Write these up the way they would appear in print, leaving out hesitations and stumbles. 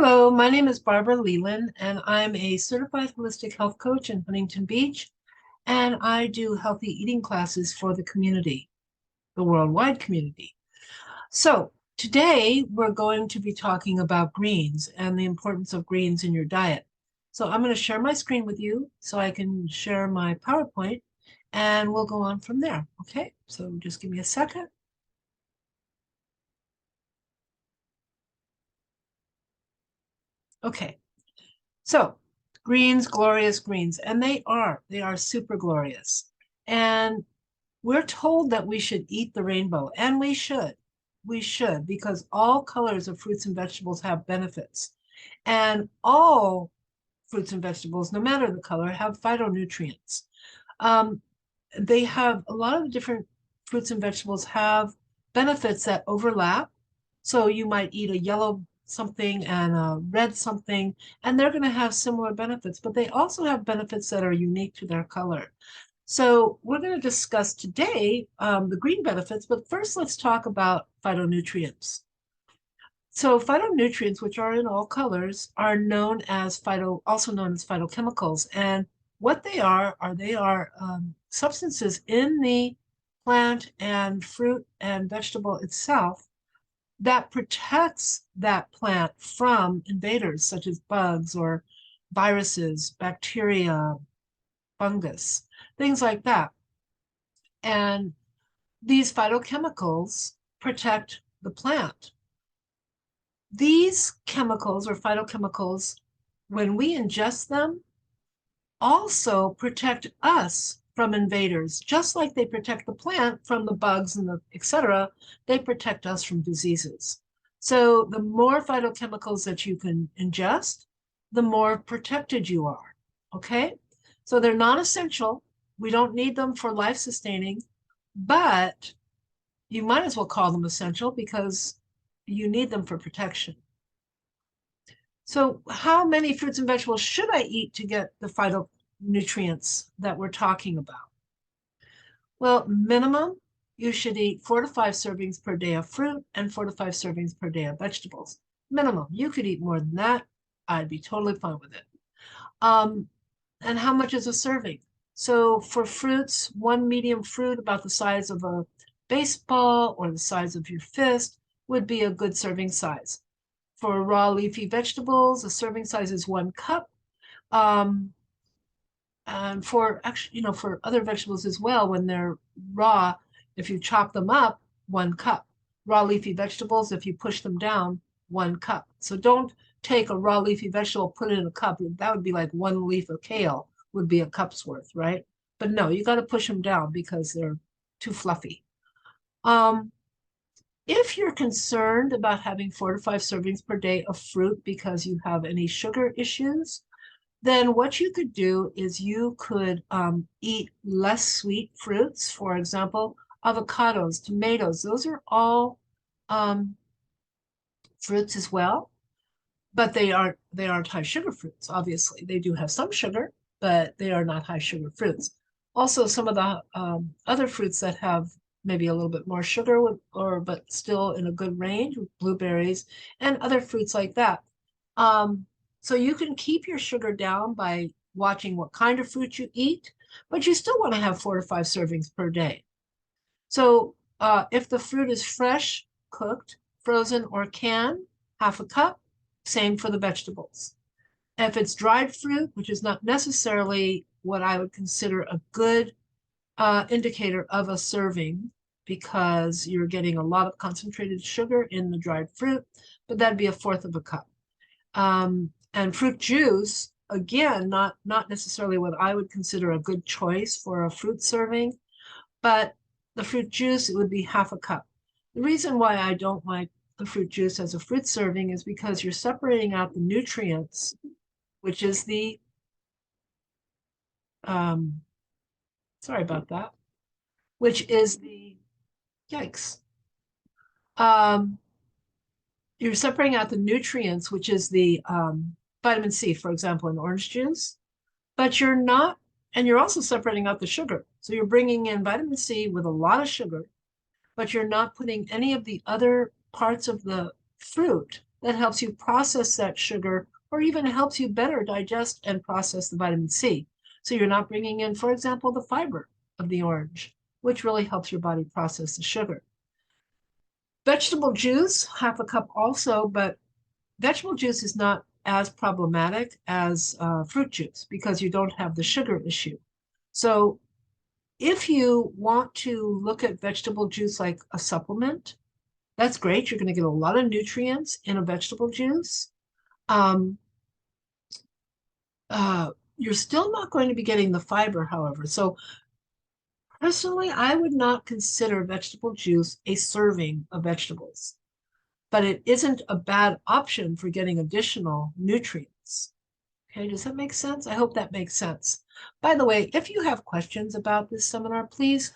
Hello, my name is Barbara Leland, and I'm a certified holistic health coach in Huntington Beach, and I do healthy eating classes for the community, the worldwide community. So today we're going to be talking about greens and the importance of greens in your diet. So I'm going to share my screen with you so I can share my PowerPoint, and we'll go on from there. Okay, so just give me a second. Okay. So greens, glorious greens, and they are super glorious. And we're told that we should eat the rainbow, and we should. We should, because all colors of fruits and vegetables have benefits. And all fruits and vegetables, no matter the color, have phytonutrients. Um, they have a lot of the different fruits and vegetables have benefits that overlap. So you might eat a yellow something and a red something, and they're going to have similar benefits, but they also have benefits that are unique to their color. So we're going to discuss today the green benefits, but first let's talk about phytonutrients. So phytonutrients, which are in all colors, are known as also known as phytochemicals. And what they are substances in the plant and fruit and vegetable itself that protects that plant from invaders such as bugs or viruses, bacteria, fungus, things like that. And these phytochemicals protect the plant. These chemicals or phytochemicals, when we ingest them, also protect us from invaders, just like they protect the plant from the bugs and the etc. They protect us from diseases. So the more phytochemicals that you can ingest, the more protected you are. Okay? So they're not essential. We don't need them for life sustaining, but you might as well call them essential because you need them for protection. So how many fruits and vegetables should I eat to get the phytonutrients that we're talking about? Well, minimum, you should eat 4 to 5 servings per day of fruit and 4 to 5 servings per day of vegetables. Minimum. You could eat more than that. I'd be totally fine with it. Um, and how much is a serving? So for fruits, one medium fruit about the size of a baseball or the size of your fist would be a good serving size. For raw leafy vegetables, a serving size is 1 cup. Um, and for actually, for other vegetables as well, when they're raw, if you chop them up, 1 cup. Raw leafy vegetables, if you push them down, 1 cup. So don't take a raw leafy vegetable, put it in a cup. That would be like 1 leaf of kale would be a cup's worth, right? But no, you got to push them down because they're too fluffy. Um, if you're concerned about having 4 to 5 servings per day of fruit because you have any sugar issues, then what you could do is you could eat less sweet fruits. For example, avocados, tomatoes, those are all um, fruits as well, but they aren't high sugar fruits, obviously. They do have some sugar, but they are not high sugar fruits. Also, some of the other fruits that have maybe a little bit more sugar but still in a good range, blueberries and other fruits like that. Um, so you can keep your sugar down by watching what kind of fruit you eat, but you still want to have 4 to 5 servings per day. So if the fruit is fresh, cooked, frozen, or canned, 1/2 cup. Same for the vegetables. If it's dried fruit, which is not necessarily what I would consider a good indicator of a serving because you're getting a lot of concentrated sugar in the dried fruit, but that'd be 1/4 of a cup. And fruit juice, again, not necessarily what I would consider a good choice for a fruit serving, but the fruit juice, it would be 1/2 a cup. The reason why I don't like the fruit juice as a fruit serving is because you're separating out the nutrients, which is the, um, sorry about that, which is the, yikes. Um, you're separating out the nutrients, which is the vitamin C, for example, in orange juice, but you're not, and you're also separating out the sugar. So you're bringing in vitamin C with a lot of sugar, but you're not putting any of the other parts of the fruit that helps you process that sugar or even helps you better digest and process the vitamin C. So you're not bringing in, for example, the fiber of the orange, which really helps your body process the sugar. Vegetable juice, half a cup also, but vegetable juice is not as problematic as fruit juice because you don't have the sugar issue. So if you want to look at vegetable juice like a supplement, that's great. You're going to get a lot of nutrients in a vegetable juice. Um, you're still not going to be getting the fiber, however. So personally, I would not consider vegetable juice a serving of vegetables, but it isn't a bad option for getting additional nutrients. Okay, does that make sense? I hope that makes sense. By the way, if you have questions about this seminar, please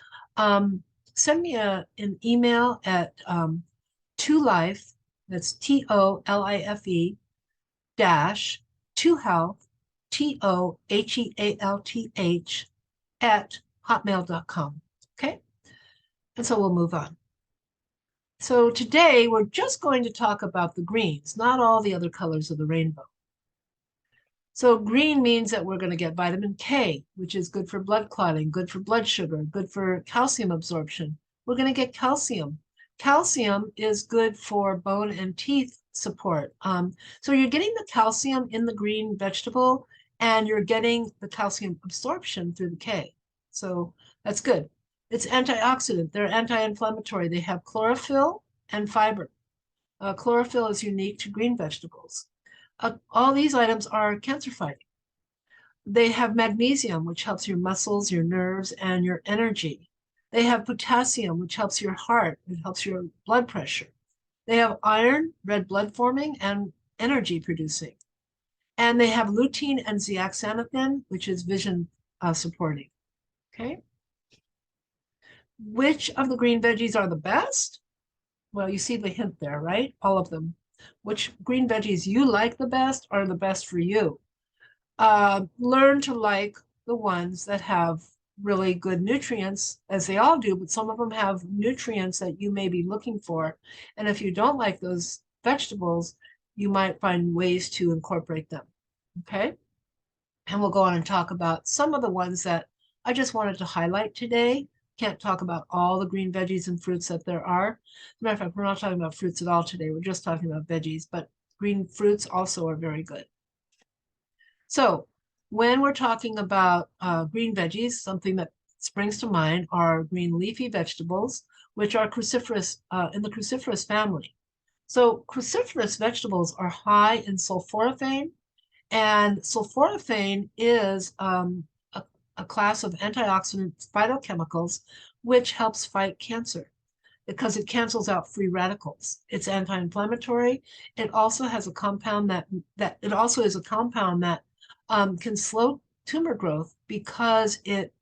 send me an email at tolife, that's TOLIFE dash to health, TOHEALTH at hotmail.com. Okay, and so we'll move on. So today we're just going to talk about the greens, not all the other colors of the rainbow. So green means that we're going to get vitamin K, which is good for blood clotting, good for blood sugar, good for calcium absorption. We're going to get calcium. Calcium is good for bone and teeth support. So you're getting the calcium in the green vegetable, and you're getting the calcium absorption through the K. So that's good. It's antioxidant. They're anti-inflammatory. They have chlorophyll and fiber. Chlorophyll is unique to green vegetables. All these items are cancer fighting. They have magnesium, which helps your muscles, your nerves, and your energy. They have potassium, which helps your heart, it helps your blood pressure. They have iron, red blood forming, and energy producing. And they have lutein and zeaxanthin, which is vision supporting. Okay. Which of the green veggies are the best? Well, you see the hint there, right? All of them. Which green veggies you like the best are the best for you. Learn to like the ones that have really good nutrients, as they all do, but some of them have nutrients that you may be looking for. And if you don't like those vegetables, you might find ways to incorporate them. Okay. And we'll go on and talk about some of the ones that I just wanted to highlight today. Can't talk about all the green veggies and fruits that there are. As a matter of fact, we're not talking about fruits at all today. We're just talking about veggies, but green fruits also are very good. So when we're talking about green veggies, something that springs to mind are green leafy vegetables, which are cruciferous in the cruciferous family. So cruciferous vegetables are high in sulforaphane, and sulforaphane is a class of antioxidant phytochemicals which helps fight cancer because it cancels out free radicals. It's anti-inflammatory. It also has a compound that it also is a compound that can slow tumor growth because it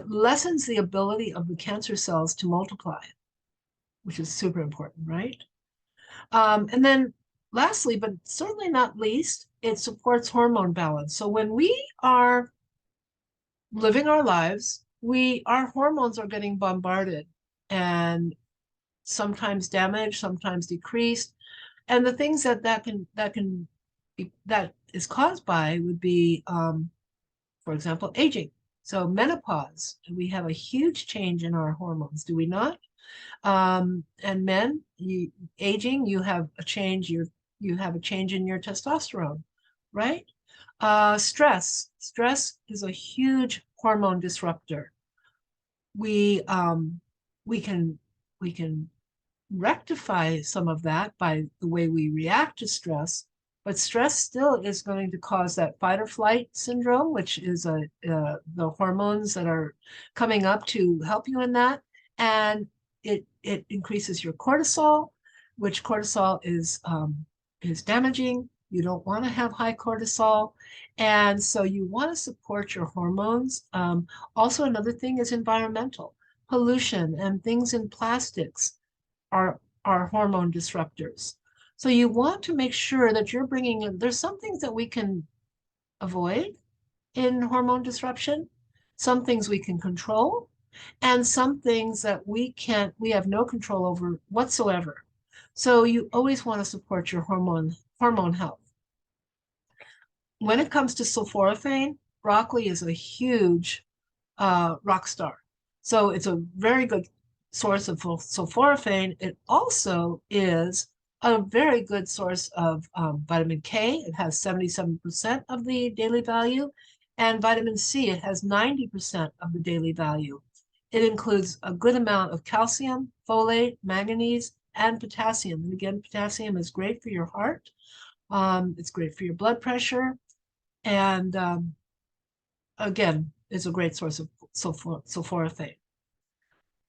lessens the ability of the cancer cells to multiply, which is super important, right? And then lastly, but certainly not least, it supports hormone balance. So when we are living our lives, our hormones are getting bombarded and sometimes damaged, sometimes decreased. And the things that is caused by would be, for example, aging. So menopause, we have a huge change in our hormones, do we not? And men, aging, you have a change. You have a change in your testosterone, right? Stress is a huge hormone disruptor. We um, we can we can rectify some of that by the way we react to stress, but stress still is going to cause that fight or flight syndrome, which is the hormones that are coming up to help you in that, and it increases your cortisol, which cortisol is damaging. You don't want to have high cortisol, and so you want to support your hormones. Also, another thing is environmental pollution and things in plastics are hormone disruptors. So you want to make sure that you're bringing in, there's some things that we can avoid in hormone disruption, some things we can control, and some things that we have no control over whatsoever. So you always want to support your hormone health. When it comes to sulforaphane, broccoli is a huge rock star. So it's a very good source of sulforaphane. It also is a very good source of vitamin K. It has 77% of the daily value. And vitamin C, it has 90% of the daily value. It includes a good amount of calcium, folate, manganese, and potassium. And again, potassium is great for your heart. It's great for your blood pressure. And again, is a great source of sulforaphane.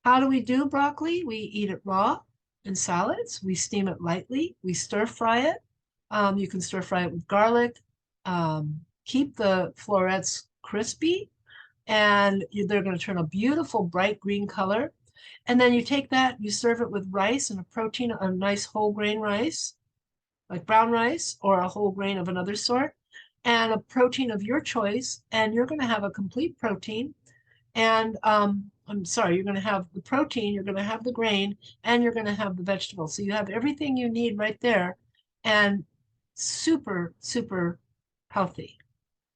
How do we do broccoli? We eat it raw in salads. We steam it lightly. We stir fry it. You can stir fry it with garlic. Keep the florets crispy, and they're going to turn a beautiful bright green color. And then you take that, you serve it with rice and a protein, a nice whole grain rice, like brown rice or a whole grain of another sort, and a protein of your choice. And you're going to have a complete protein. And I'm sorry, you're going to have the protein, you're going to have the grain, and you're going to have the vegetable. So you have everything you need right there, and super, super healthy.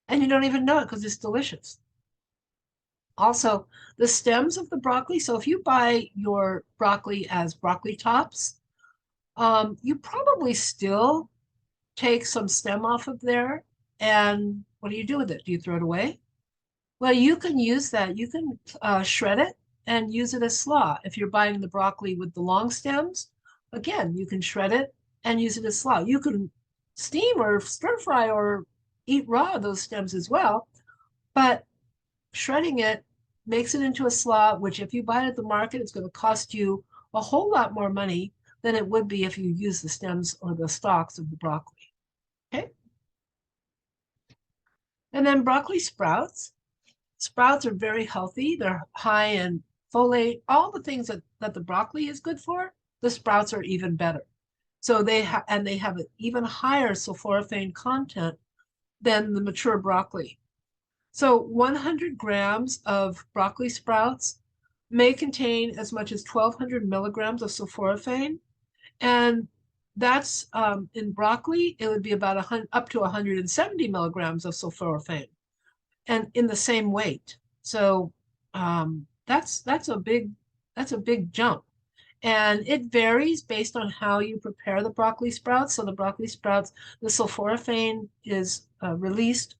And you don't even know it because it's delicious. Also, the stems of the broccoli. So if you buy your broccoli as broccoli tops, you probably still take some stem off of there. And what do you do with it? Do you throw it away? Well, you can use that. You can shred it and use it as slaw. If you're buying the broccoli with the long stems, again, you can shred it and use it as slaw. You can steam or stir fry or eat raw those stems as well. But shredding it makes it into a slaw, which if you buy it at the market, it's going to cost you a whole lot more money than it would be if you use the stems or the stalks of the broccoli. Okay. And then broccoli sprouts. Sprouts are very healthy. They're high in folate, all the things that the broccoli is good for, the sprouts are even better. So they have an even higher sulforaphane content than the mature broccoli. So 100 grams of broccoli sprouts may contain as much as 1,200 milligrams of sulforaphane. And that's in broccoli, it would be about up to 170 milligrams of sulforaphane and in the same weight. So that's a big jump. And it varies based on how you prepare the broccoli sprouts. So the broccoli sprouts, the sulforaphane is released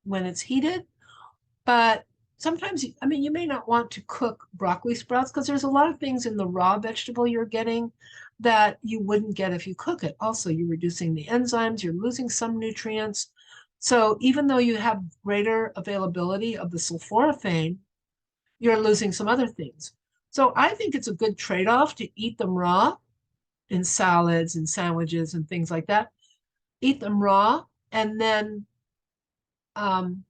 when it's heated. But sometimes, I mean, you may not want to cook broccoli sprouts because there's a lot of things in the raw vegetable you're getting that you wouldn't get if you cook it. Also, you're reducing the enzymes, you're losing some nutrients. So even though you have greater availability of the sulforaphane, you're losing some other things. So I think it's a good trade-off to eat them raw in salads and sandwiches and things like that. Eat them raw and then um,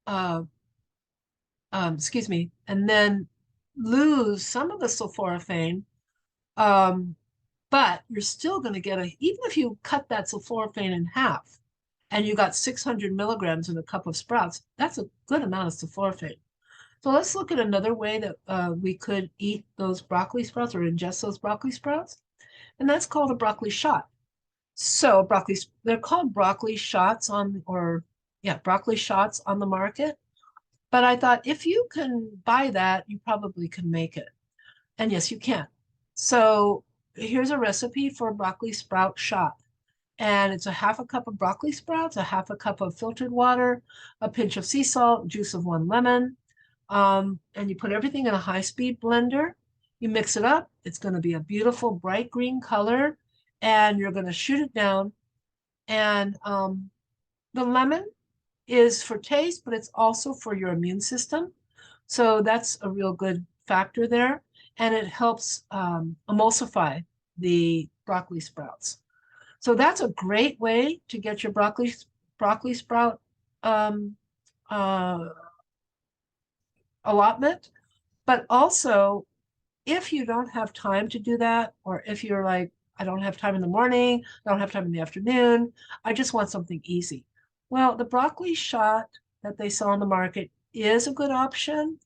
uh, excuse me, and then lose some of the sulforaphane. Um, but you're still going to get even if you cut that sulforaphane in half and you got 600 milligrams in a cup of sprouts, that's a good amount of sulforaphane. So let's look at another way that we could eat those broccoli sprouts or ingest those broccoli sprouts. And that's called a broccoli shot. So they're called broccoli shots broccoli shots on the market. But I thought if you can buy that, you probably can make it. And yes, you can. So here's a recipe for a broccoli sprout shot. And it's a half a cup of broccoli sprouts, a half a cup of filtered water, a pinch of sea salt, juice of 1 lemon. And you put everything in a high-speed blender. You mix it up. It's going to be a beautiful bright green color. And you're going to shoot it down. And the lemon is for taste, but it's also for your immune system. So that's a real good factor there. And it helps emulsify the broccoli sprouts. So that's a great way to get your broccoli sprout um, uh, allotment. But also, if you don't have time to do that, or if you're like, I don't have time in the morning, I don't have time in the afternoon, I just want something easy. Well, the broccoli shot that they sell on the market is a good option.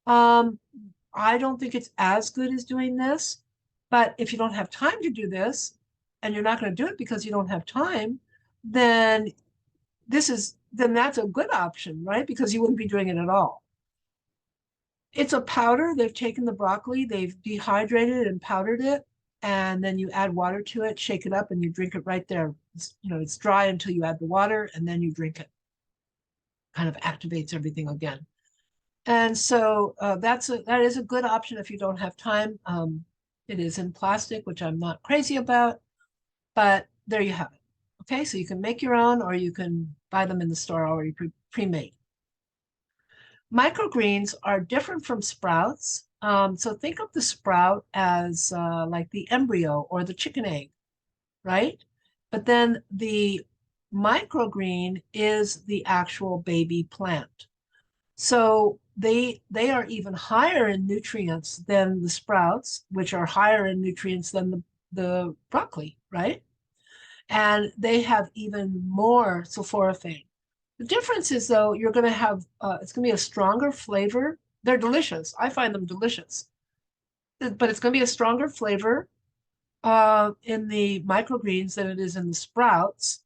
I don't think it's as good as doing this, but if you don't have time to do this, and you're not going to do it because you don't have time, then that's a good option, right? Because you wouldn't be doing it at all. It's a powder. They've taken the broccoli, they've dehydrated it and powdered it, and then you add water to it, shake it up, and you drink it right there. It's dry until you add the water, and then you drink it. Kind of activates everything again. And so that is a good option if you don't have time. It is in plastic, which I'm not crazy about, but there you have it. Okay, so you can make your own, or you can buy them in the store already pre-made. Microgreens are different from sprouts. So think of the sprout as like the embryo or the chicken egg, right? But then the microgreen is the actual baby plant. So they are even higher in nutrients than the sprouts, which are higher in nutrients than the broccoli, right? And they have even more sulforaphane. The difference is, though, you're going to have, it's going to be a stronger flavor. They're delicious. I find them delicious. But it's going to be a stronger flavor in the microgreens than it is in the sprouts.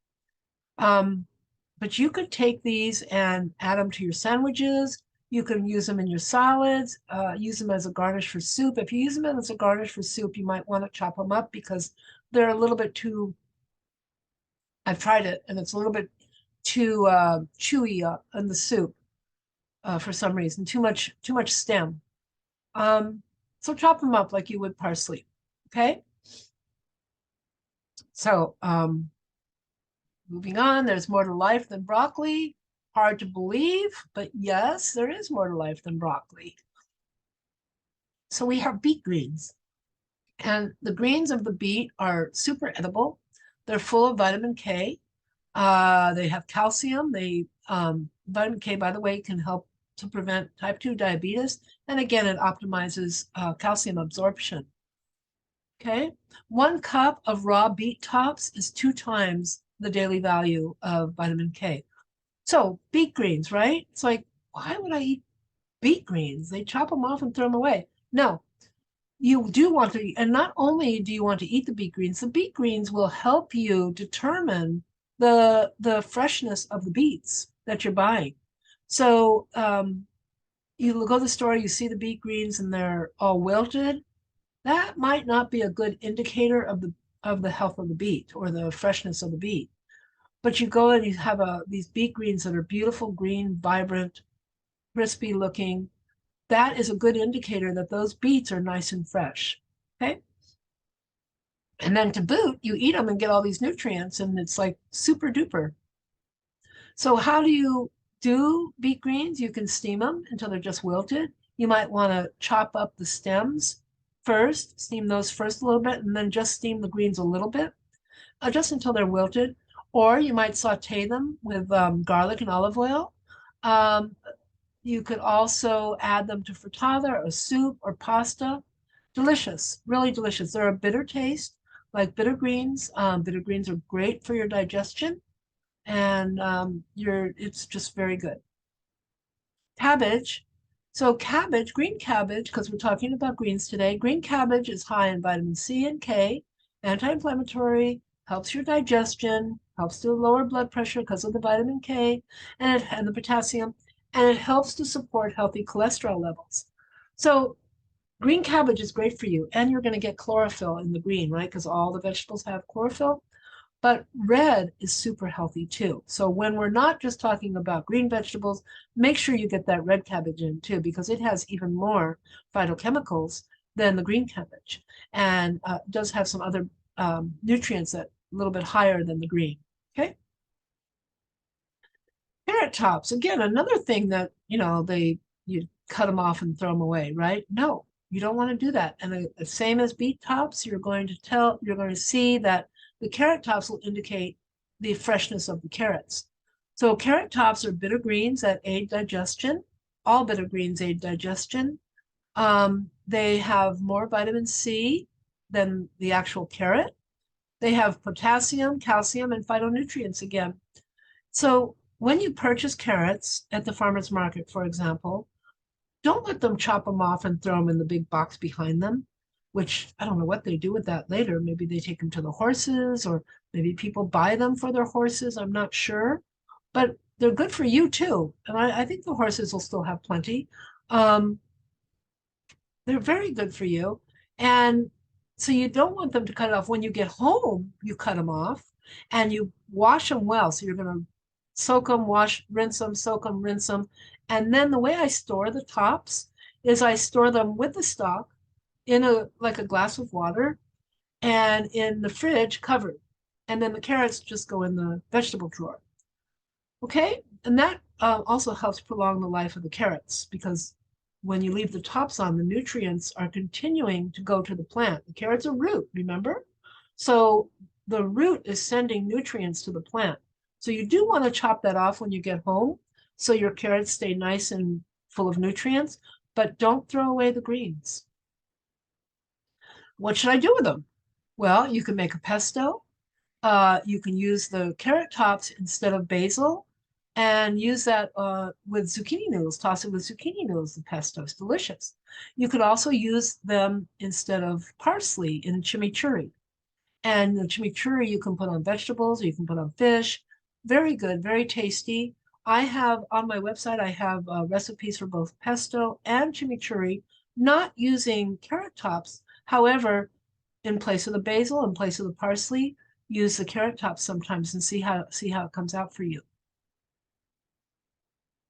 But you could take these and add them to your sandwiches. You can use them in your salads, use them as a garnish for soup. If you use them as a garnish for soup, you might want to chop them up because they're a little bit too, I've tried it, and it's a little bit too chewy in the soup for some reason. Too much stem. So chop them up like you would parsley. Okay. So moving on, there's more to life than broccoli. Hard to believe, but yes, there is more to life than broccoli. So we have beet greens, and the greens of the beet are super edible. They're full of vitamin K. They have calcium. Vitamin K, by the way, can help to prevent type 2 diabetes. And again, it optimizes calcium absorption. Okay. 1 cup of raw beet tops is 2 times the daily value of vitamin K. So beet greens, right? It's like, why would I eat beet greens? They chop them off and throw them away. No, you do want to, and not only do you want to eat the beet greens will help you determine the freshness of the beets that you're buying. So you go to the store, you see the beet greens and they're all wilted. That might not be a good indicator of the health of the beet or the freshness of the beet. But you go and you have these beet greens that are beautiful, green, vibrant, crispy looking. That is a good indicator that those beets are nice and fresh. Okay. And then to boot, you eat them and get all these nutrients, and it's like super duper. So how do you do beet greens? You can steam them until they're just wilted. You might want to chop up the stems first, steam those first a little bit, and then just steam the greens a little bit, just until they're wilted. Or you might saute them with garlic and olive oil. You could also add them to frittata or soup or pasta. Delicious, really delicious. They're a bitter taste, like bitter greens. Bitter greens are great for your digestion, and it's just very good. Cabbage. So cabbage, green cabbage, because we're talking about greens today, green cabbage is high in vitamin C and K, anti-inflammatory, helps your digestion, helps to lower blood pressure because of the vitamin K and the potassium, and it helps to support healthy cholesterol levels. So green cabbage is great for you, and you're going to get chlorophyll in the green, right? Because all the vegetables have chlorophyll. But red is super healthy too. So when we're not just talking about green vegetables, make sure you get that red cabbage in too, because it has even more phytochemicals than the green cabbage, and does have some other nutrients that a little bit higher than the green. Okay. Carrot tops, again, another thing that, you cut them off and throw them away, right? No, you don't want to do that. And the same as beet tops, you're going to see that the carrot tops will indicate the freshness of the carrots. So carrot tops are bitter greens that aid digestion. All bitter greens aid digestion. They have more vitamin C than the actual carrot. They have potassium, calcium, and phytonutrients again. So when you purchase carrots at the farmer's market, for example, don't let them chop them off and throw them in the big box behind them which I don't know what they do with that later. Maybe they take them to the horses, or maybe people buy them for their horses. I'm not sure, but they're good for you too. And I think the horses will still have plenty. Um, they're very good for you. And so you don't want them to cut it off. When you get home, you cut them off and you wash them well. So you're going to soak them, wash, rinse them, soak them, rinse them. And then the way I store the tops is I store them with the stalk in a like a glass of water and in the fridge covered. And then the carrots just go in the vegetable drawer. Okay, and that also helps prolong the life of the carrots because when you leave the tops on, the nutrients are continuing to go to the plant. The carrot's a root, remember? So the root is sending nutrients to the plant. So you do want to chop that off when you get home so your carrots stay nice and full of nutrients, but don't throw away the greens. What should I do with them? Well, you can make a pesto. You can use the carrot tops instead of basil and use that with zucchini noodles. Toss it with zucchini noodles. The pesto is delicious. You could also use them instead of parsley in chimichurri. And the chimichurri you can put on vegetables, or you can put on fish. Very good, very tasty. I have on my website, I have recipes for both pesto and chimichurri, not using carrot tops. However, in place of the basil, in place of the parsley, use the carrot tops sometimes and see how it comes out for you.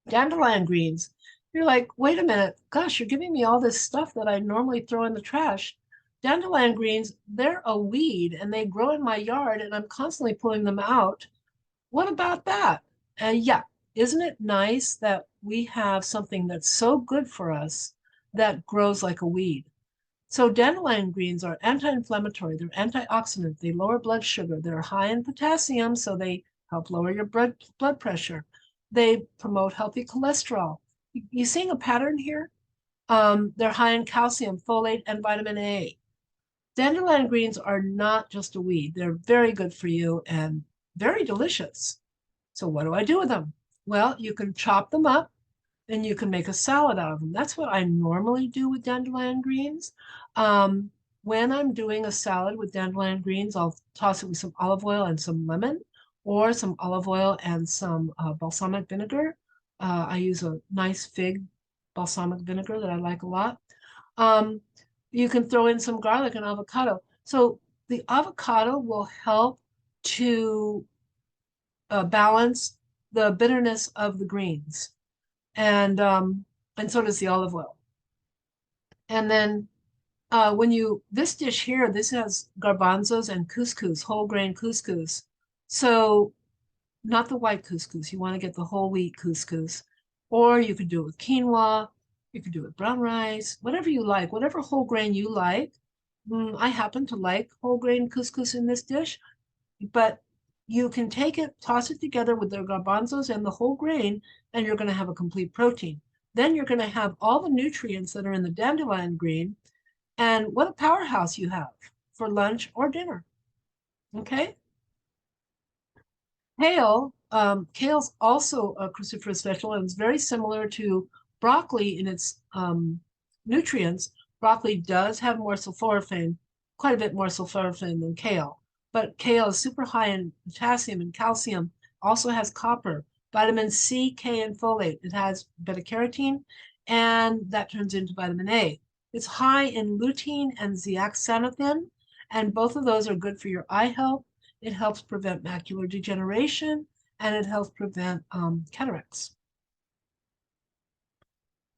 Dandelion greens. You're like, wait a minute, gosh, you're giving me all this stuff that I normally throw in the trash. Dandelion greens, they're a weed and they grow in my yard and I'm constantly pulling them out. What about that? And yeah, isn't it nice that we have something that's so good for us that grows like a weed? So dandelion greens are anti-inflammatory, they're antioxidant, they lower blood sugar, they're high in potassium, so they help lower your blood pressure. They promote healthy cholesterol. You seeing a pattern here? They're high in calcium, folate, and vitamin A. Dandelion greens are not just a weed. They're very good for you and very delicious. So what do I do with them? Well, you can chop them up and you can make a salad out of them. That's what I normally do with dandelion greens. Um, when I'm doing a salad with dandelion greens, I'll toss it with some olive oil and some lemon, or some olive oil and some balsamic vinegar. I use a nice fig balsamic vinegar that I like a lot. Um, you can throw in some garlic and avocado. So the avocado will help to balance the bitterness of the greens and so does the olive oil. And then when you this dish here, this has garbanzos and couscous, whole grain couscous. So not the white couscous. You want to get the whole wheat couscous, or you could do it with quinoa. You could do it with brown rice, whatever you like, whatever whole grain you like. I happen to like whole grain couscous in this dish, but you can take it, toss it together with the garbanzos and the whole grain, and you're going to have a complete protein. Then you're going to have all the nutrients that are in the dandelion green, and what a powerhouse you have for lunch or dinner. Okay? Kale, kale's also a cruciferous vegetable and it's very similar to broccoli in its nutrients. Broccoli does have more sulforaphane, quite a bit more sulforaphane than kale, but kale is super high in potassium and calcium, also has copper, vitamin C, K, and folate. It has beta carotene, and that turns into vitamin A. It's high in lutein and zeaxanthin, and both of those are good for your eye health. It helps prevent macular degeneration, and it helps prevent cataracts.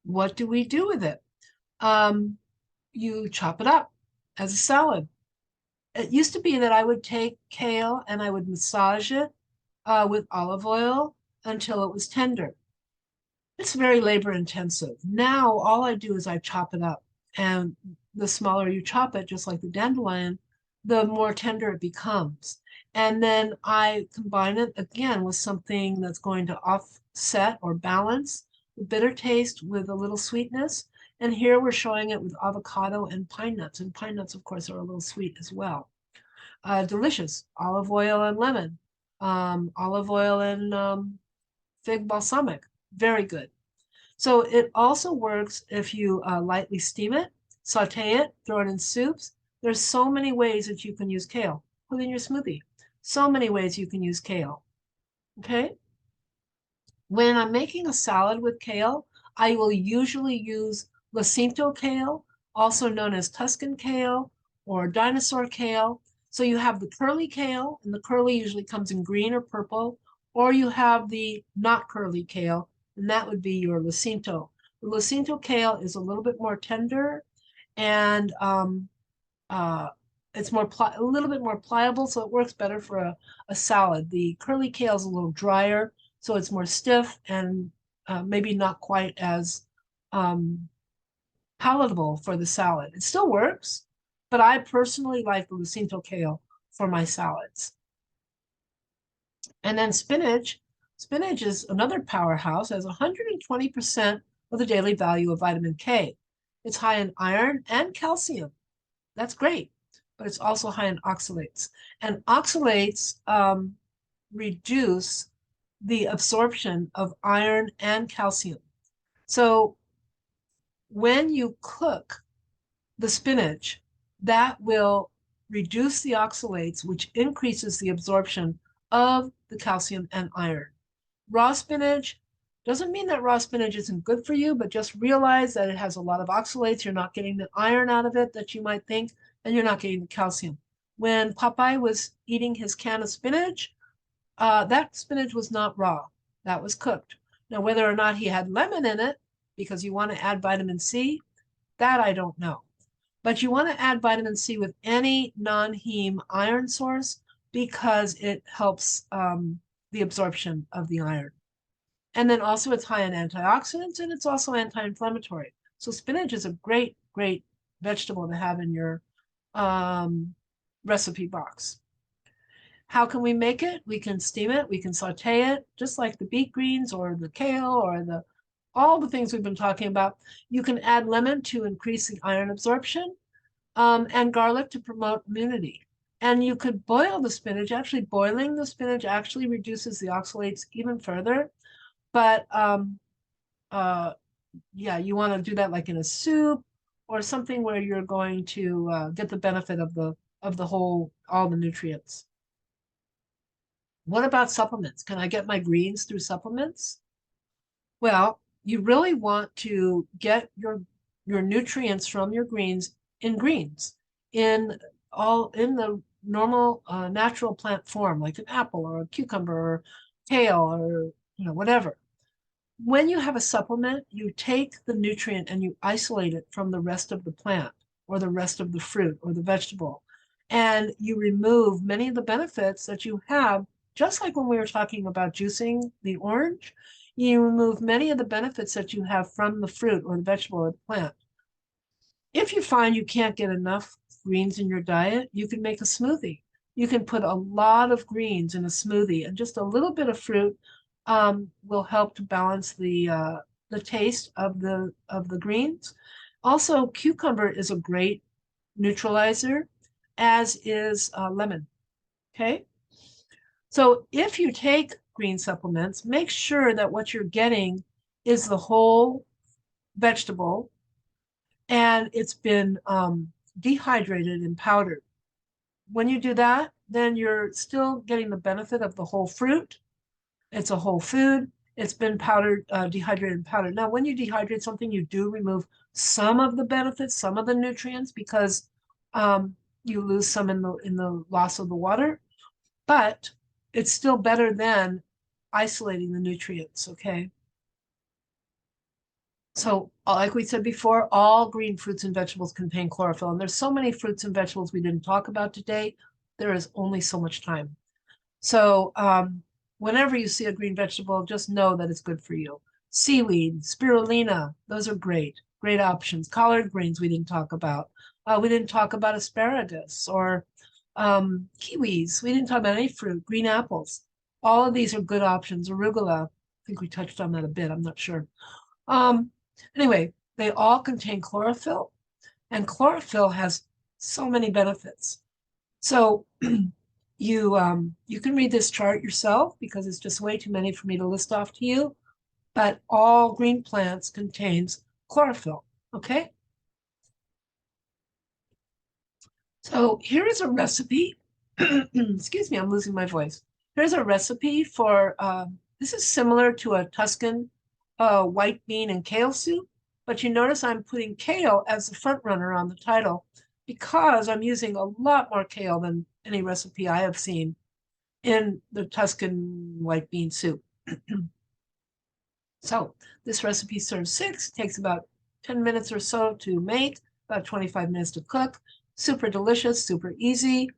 What do we do with it? You chop it up as a salad. It used to be that I would take kale and I would massage it with olive oil until it was tender. It's very labor intensive. Now all I do is I chop it up, and the smaller you chop it, just like the dandelion, the more tender it becomes. And then I combine it again with something that's going to offset or balance the bitter taste with a little sweetness. And here we're showing it with avocado and pine nuts. And pine nuts, of course, are a little sweet as well. Delicious. Olive oil and lemon. Olive oil and fig balsamic. Very good. So it also works if you lightly steam it. saute it, throw it in soups. There's so many ways that you can use kale. Put in your smoothie. So many ways you can use kale. Okay? When I'm making a salad with kale, I will usually use Jacinto kale, also known as Tuscan kale or dinosaur kale. So you have the curly kale, and the curly usually comes in green or purple, or you have the not curly kale, and that would be your Jacinto. The Jacinto kale is a little bit more tender and uh, it's a little bit more pliable, so it works better for a salad. The curly kale is a little drier, so it's more stiff and maybe not quite as um, palatable for the salad. It still works, but I personally like the Lucinto kale for my salads. And then spinach. Spinach is another powerhouse, has 120% of the daily value of vitamin K. It's high in iron and calcium. That's great, but it's also high in oxalates. And oxalates reduce the absorption of iron and calcium. So when you cook the spinach, that will reduce the oxalates, which increases the absorption of the calcium and iron. Raw spinach doesn't mean that raw spinach isn't good for you, but just realize that it has a lot of oxalates. You're not getting the iron out of it that you might think, and you're not getting the calcium. When Popeye was eating his can of spinach, that spinach was not raw. That was cooked. Now, whether or not he had lemon in it, because you want to add vitamin C, that I don't know. But you want to add vitamin C with any non-heme iron source because it helps the absorption of the iron. And then also it's high in antioxidants and it's also anti-inflammatory. So spinach is a great, great vegetable to have in your recipe box. How can we make it? We can steam it, we can saute it, just like the beet greens or the kale or all the things we've been talking about. You can add lemon to increase the iron absorption and garlic to promote immunity. And you could boil the spinach. Actually, boiling the spinach actually reduces the oxalates even further. But yeah, you want to do that like in a soup or something where you're going to get the benefit of the whole all the nutrients. What about supplements? Can I get my greens through supplements? Well, you really want to get your nutrients from your greens in in the normal natural plant form, like an apple or a cucumber or kale or whatever. When you have a supplement, you take the nutrient and you isolate it from the rest of the plant or the rest of the fruit or the vegetable. And you remove many of the benefits that you have, just like when we were talking about juicing the orange, you remove many of the benefits that you have from the fruit or the vegetable or the plant. If you find you can't get enough greens in your diet, you can make a smoothie. You can put a lot of greens in a smoothie, and just a little bit of fruit will help to balance the taste of the greens. Also, cucumber is a great neutralizer, as is lemon. Okay, so if you take green supplements, make sure that what you're getting is the whole vegetable and it's been dehydrated and powdered. When you do that, then you're still getting the benefit of the whole fruit. It's a whole food. It's been powdered, dehydrated and powdered. Now, when you dehydrate something, you do remove some of the benefits, some of the nutrients, because you lose some in the loss of the water, but it's still better than isolating the nutrients, okay? So, like we said before, all green fruits and vegetables contain chlorophyll. And there's so many fruits and vegetables we didn't talk about today. There is only so much time. So, whenever you see a green vegetable, just know that it's good for you. Seaweed, spirulina, those are great, great options. Collard greens we didn't talk about. We didn't talk about asparagus or kiwis. We didn't talk about any fruit, green apples. All of these are good options. Arugula, I think we touched on that a bit, I'm not sure. Anyway, they all contain chlorophyll, and chlorophyll has so many benefits. So you can read this chart yourself because it's just way too many for me to list off to you. But all green plants contains chlorophyll. Okay. So here is a recipe. Excuse me, I'm losing my voice. Here's a recipe for, this is similar to a Tuscan white bean and kale soup, but you notice I'm putting kale as the front runner on the title because I'm using a lot more kale than any recipe I have seen in the Tuscan white bean soup. So this recipe serves six, takes about 10 minutes or so to make, about 25 minutes to cook. Super delicious, super easy.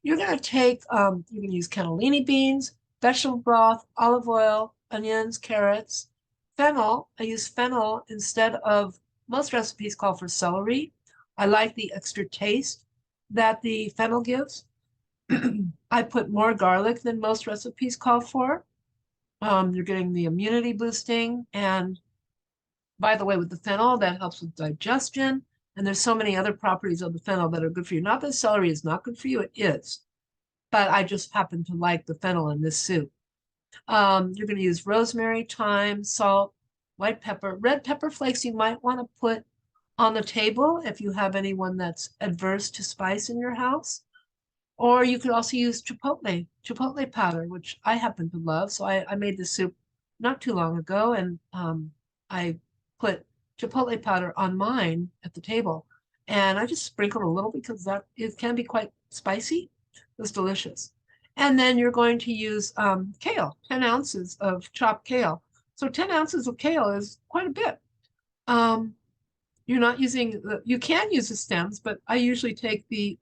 You're going to take, you can use cannellini beans, vegetable broth, olive oil, onions, carrots, fennel. I use fennel instead of most recipes call for celery. I like the extra taste that the fennel gives. I put more garlic than most recipes call for. You're getting the immunity boosting. And by the way, with the fennel, that helps with digestion. And there's so many other properties of the fennel that are good for you. Not that celery is not good for you, it is. But I just happen to like the fennel in this soup. You're going to use rosemary, thyme, salt, white pepper. Red pepper flakes you might want to put on the table if you have anyone that's adverse to spice in your house. Or you could also use chipotle powder, which I happen to love. So I made this soup not too long ago, and I put chipotle powder on mine at the table. And I just sprinkled a little because that it can be quite spicy. It was delicious. And then you're going to use kale, 10 ounces of chopped kale. So 10 ounces of kale is quite a bit. Um, you're not using you can use the stems, but I usually take the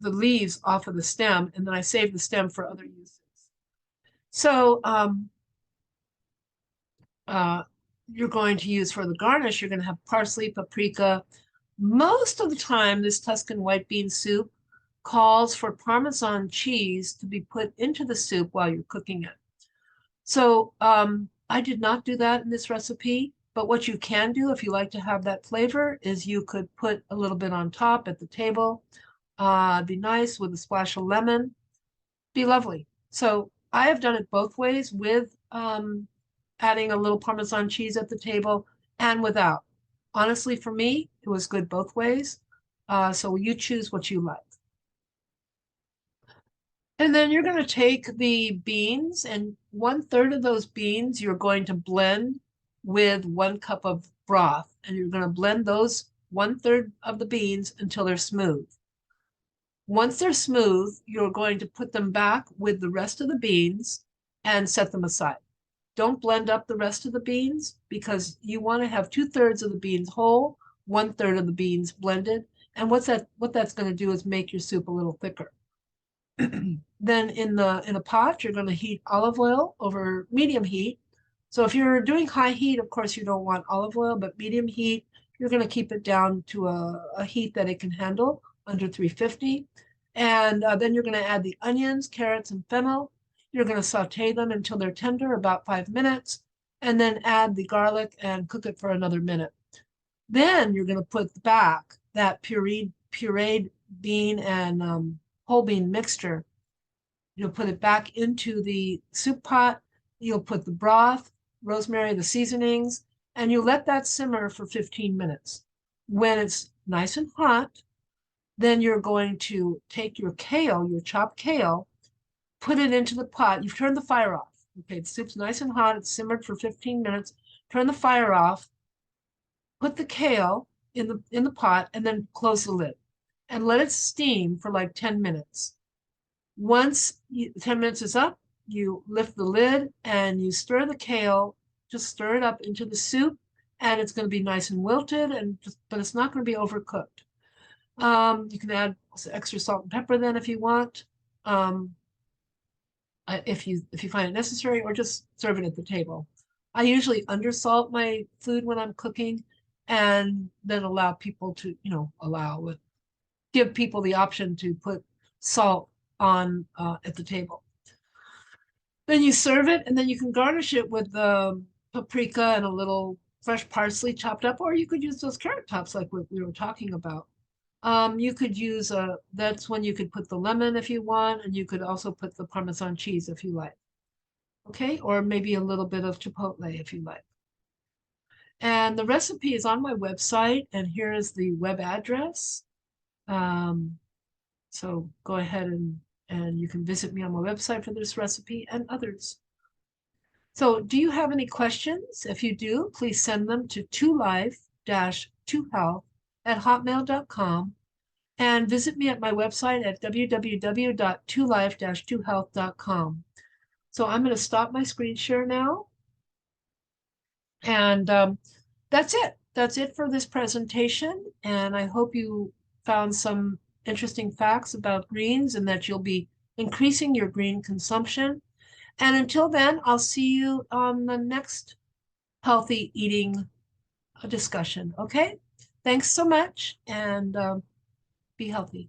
leaves off of the stem, and then I save the stem for other uses. So uh, you're going to use for the garnish, you're going to have parsley, paprika. Most of the time, this Tuscan white bean soup calls for Parmesan cheese to be put into the soup while you're cooking it. So I did not do that in this recipe, but what you can do if you like to have that flavor is you could put a little bit on top at the table. Be nice with a splash of lemon. Be lovely. So I have done it both ways with adding a little Parmesan cheese at the table and without. Honestly, for me, it was good both ways. So you choose what you like. And then you're going to take the beans, and 1/3 of those beans you're going to blend with 1 cup of broth. And you're going to blend those 1/3 of the beans until they're smooth. Once they're smooth, you're going to put them back with the rest of the beans and set them aside. Don't blend up the rest of the beans because you want to have 2/3 of the beans whole, 1/3 of the beans blended. And what that's going to do is make your soup a little thicker. Then in a pot, you're going to heat olive oil over medium heat. So if you're doing high heat, of course, you don't want olive oil, but medium heat, you're going to keep it down to a heat that it can handle under 350. And then you're going to add the onions, carrots, and fennel. You're going to saute them until they're tender, about 5 minutes, and then add the garlic and cook it for another minute. Then you're going to put back that pureed bean and whole bean mixture. You'll put it back into the soup pot. You'll put the broth, rosemary, the seasonings, and you let that simmer for 15 minutes. When it's nice and hot, then you're going to take your kale, your chopped kale, put it into the pot. You've turned the fire off. Okay, the soup's nice and hot. It's simmered for 15 minutes. Turn the fire off. Put the kale in the pot and then close the lid and let it steam for like 10 minutes. Once 10 minutes is up, you lift the lid and you stir the kale, just stir it up into the soup, and it's going to be nice and wilted, but it's not going to be overcooked. You can add extra salt and pepper then if you want, if you find it necessary, or just serve it at the table. I usually undersalt my food when I'm cooking, and then allow people to, give people the option to put salt on at the table. Then you serve it, and then you can garnish it with the paprika and a little fresh parsley chopped up, or you could use those carrot tops like what we were talking about. You could use that's when you could put the lemon if you want, and you could also put the Parmesan cheese if you like. Okay, or maybe a little bit of chipotle if you like. And the recipe is on my website, and here is the web address. So go ahead and you can visit me on my website for this recipe and others. So do you have any questions? If you do, please send them to 2life-2health@hotmail.com and visit me at my website at www.2life-2health.com. So I'm going to stop my screen share now. And that's it. That's it for this presentation. And I hope you found some interesting facts about greens and that you'll be increasing your green consumption. And until then, I'll see you on the next healthy eating discussion. Okay? Thanks so much and be healthy.